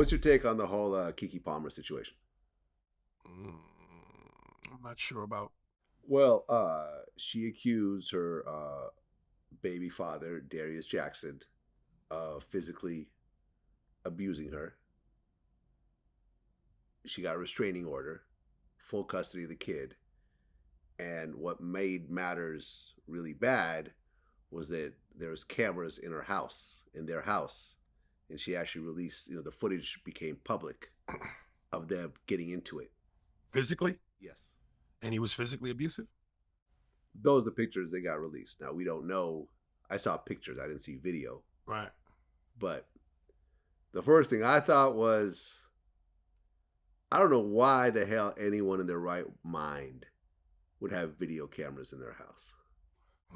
What's your take on the whole Keke Palmer situation? I'm not sure about. Well, she accused her baby father, Darius Jackson, of physically abusing her. She got a restraining order, full custody of the kid. And what made matters really bad was that there was cameras in her house, in their house. And she actually released, the footage became public of them getting into it. Physically? Yes. And he was physically abusive? Those are the pictures that got released. Now, we don't know. I saw pictures. I didn't see video. Right. But the first thing I thought was, I don't know why the hell anyone in their right mind would have video cameras in their house.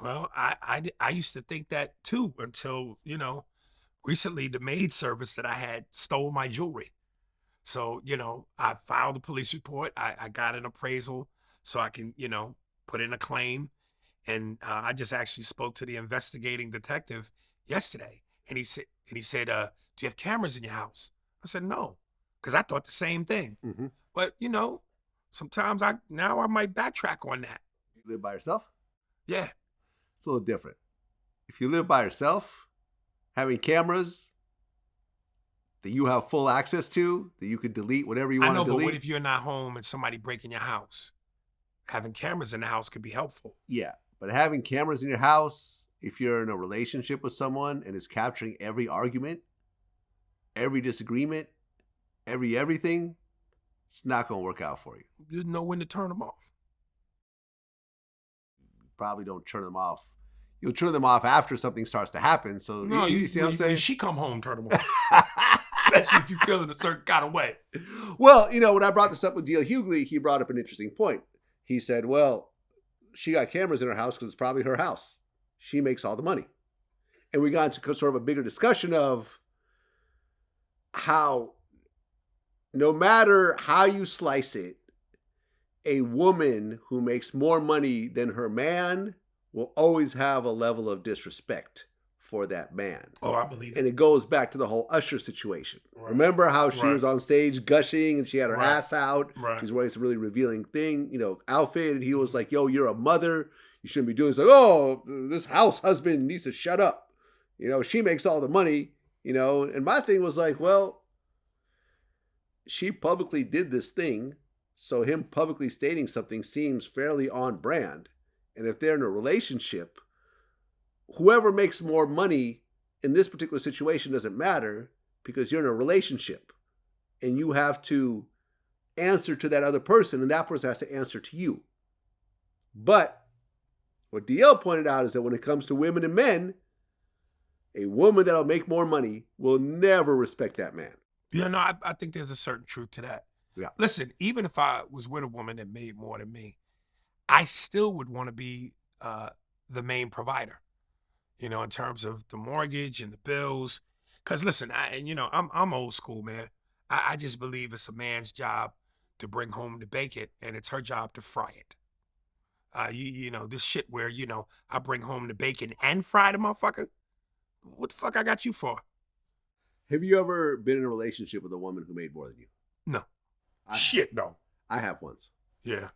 Well, I used to think that too until, recently the maid service that I had stole my jewelry. So, I filed a police report. I got an appraisal so I can, put in a claim. And I just actually spoke to the investigating detective yesterday. And he said, do you have cameras in your house? I said, no, because I thought the same thing. Mm-hmm. But, sometimes I might backtrack on that. You live by yourself? Yeah. It's a little different. If you live by yourself, having cameras that you have full access to, that you could delete whatever you want to delete. I know, but what if you're not home and somebody breaking your house? Having cameras in the house could be helpful. Yeah, but having cameras in your house, if you're in a relationship with someone and it's capturing every argument, every disagreement, everything, it's not going to work out for you. You didn't know when to turn them off. You probably don't turn them off. You'll turn them off after something starts to happen. So no, you see what I'm saying? When she come home, turn them off. Especially if you're feeling a certain kind of way. Well, when I brought this up with D.L. Hughley, he brought up an interesting point. He said, well, she got cameras in her house because it's probably her house. She makes all the money. And we got into sort of a bigger discussion of how no matter how you slice it, a woman who makes more money than her man will always have a level of disrespect for that man. Oh, I believe it. And it goes back to the whole Usher situation. Right. Remember how she was on stage gushing and she had her ass out. Right. She's wearing some really revealing thing, outfit. And he was like, yo, you're a mother. You shouldn't be doing this. Like, oh, this house husband needs to shut up. She makes all the money, And my thing was like, well, she publicly did this thing. So him publicly stating something seems fairly on brand. And if they're in a relationship, whoever makes more money in this particular situation doesn't matter because you're in a relationship and you have to answer to that other person and that person has to answer to you. But what DL pointed out is that when it comes to women and men, a woman that'll make more money will never respect that man. Yeah, no, I think there's a certain truth to that. Yeah. Listen, even if I was with a woman that made more than me, I still would want to be the main provider, in terms of the mortgage and the bills. Because listen, I'm old school, man. I just believe it's a man's job to bring home the bacon, and it's her job to fry it. This shit where I bring home the bacon and fry the motherfucker. What the fuck I got you for? Have you ever been in a relationship with a woman who made more than you? No. No. I have once. Yeah.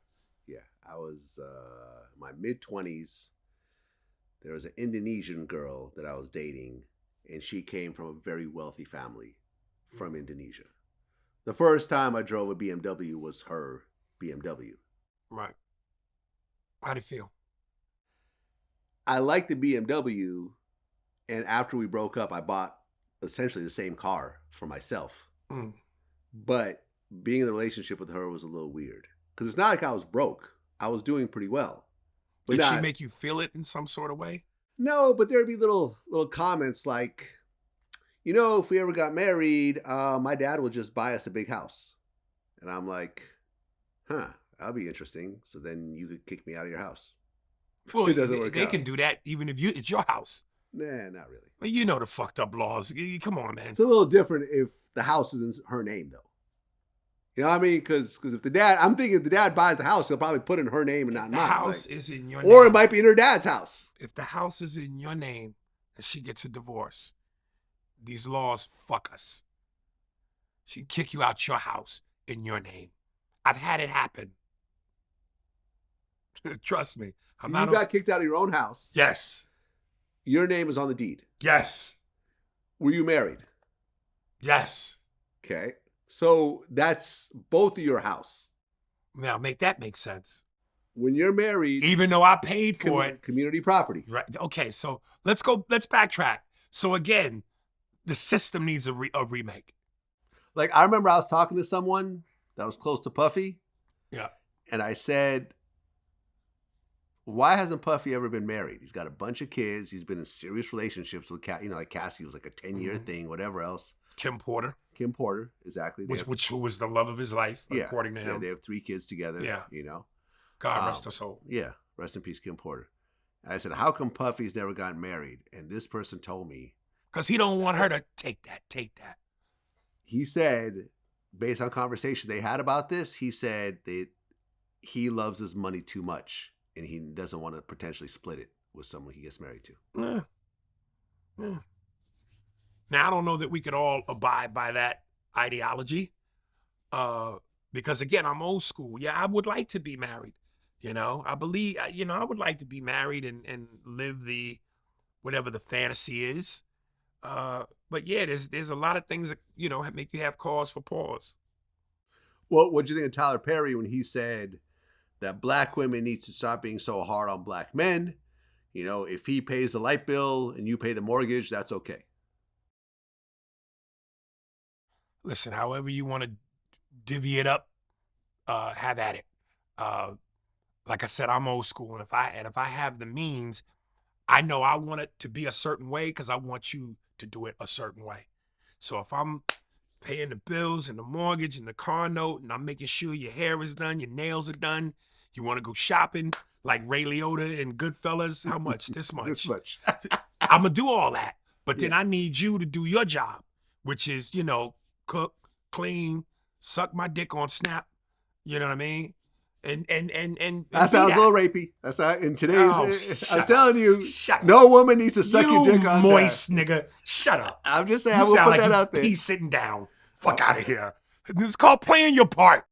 Yeah. I was in my mid-20s. There was an Indonesian girl that I was dating, and she came from a very wealthy family from Indonesia. The first time I drove a BMW was her BMW. Right. How'd it feel? I liked the BMW, and after we broke up, I bought essentially the same car for myself. Mm. But being in a relationship with her was a little weird. Because it's not like I was broke. I was doing pretty well. Did she make you feel it in some sort of way? No, but there'd be little comments like, if we ever got married, my dad would just buy us a big house. And I'm like, that'll be interesting. So then you could kick me out of your house. Well, it doesn't work out. They can do that even if it's your house. Nah, not really. Well, you know the fucked up laws. Come on, man. It's a little different if the house is in her name, though. You know what I mean? Because if I'm thinking if the dad buys the house, he'll probably put it in her name and not mine. The house is in your name. Or it might be in her dad's house. If the house is in your name and she gets a divorce, these laws fuck us. She can kick you out your house in your name. I've had it happen. Trust me. You got kicked out of your own house. Yes. Your name is on the deed. Yes. Were you married? Yes. Okay. So that's both of your house. Now make that make sense. When you're married, even though I paid for it, community property. Right. Okay. So let's backtrack. So again, the system needs a remake. Like, I remember I was talking to someone that was close to Puffy. Yeah. And I said, why hasn't Puffy ever been married? He's got a bunch of kids. He's been in serious relationships with like Cassie was like a 10-year thing, whatever else. Kim Porter, exactly. Which was the love of his life, according to him. Yeah, they have 3 kids together. Yeah. God rest her soul. Yeah. Rest in peace, Kim Porter. And I said, how come Puffy's never gotten married? And this person told me. Because he don't want her to take that. He said, based on conversation they had about this, he said that he loves his money too much and he doesn't want to potentially split it with someone he gets married to. Yeah. Now, I don't know that we could all abide by that ideology because, again, I'm old school. Yeah, I would like to be married. I believe, I would like to be married and live whatever the fantasy is. But yeah, there's a lot of things that, make you have cause for pause. Well, what do you think of Tyler Perry when he said that black women need to stop being so hard on black men? If he pays the light bill and you pay the mortgage, that's okay. Listen, however you want to divvy it up, have at it. Like I said, I'm old school, and if I have the means, I know I want it to be a certain way because I want you to do it a certain way. So if I'm paying the bills and the mortgage and the car note and I'm making sure your hair is done, your nails are done, you want to go shopping like Ray Liotta and Goodfellas, how much? This much. This much. I'm going to do all that. But then I need you to do your job, which is, cook, clean, suck my dick on Snap. You know what I mean? And that sounds a little rapey. That's not in today's. I'm telling you, shut no up. woman needs to suck your dick on moist nigga. Shut up. I'm just saying. You I will sound put like that out there. He's sitting down. Fuck out of here. It's called playing your part.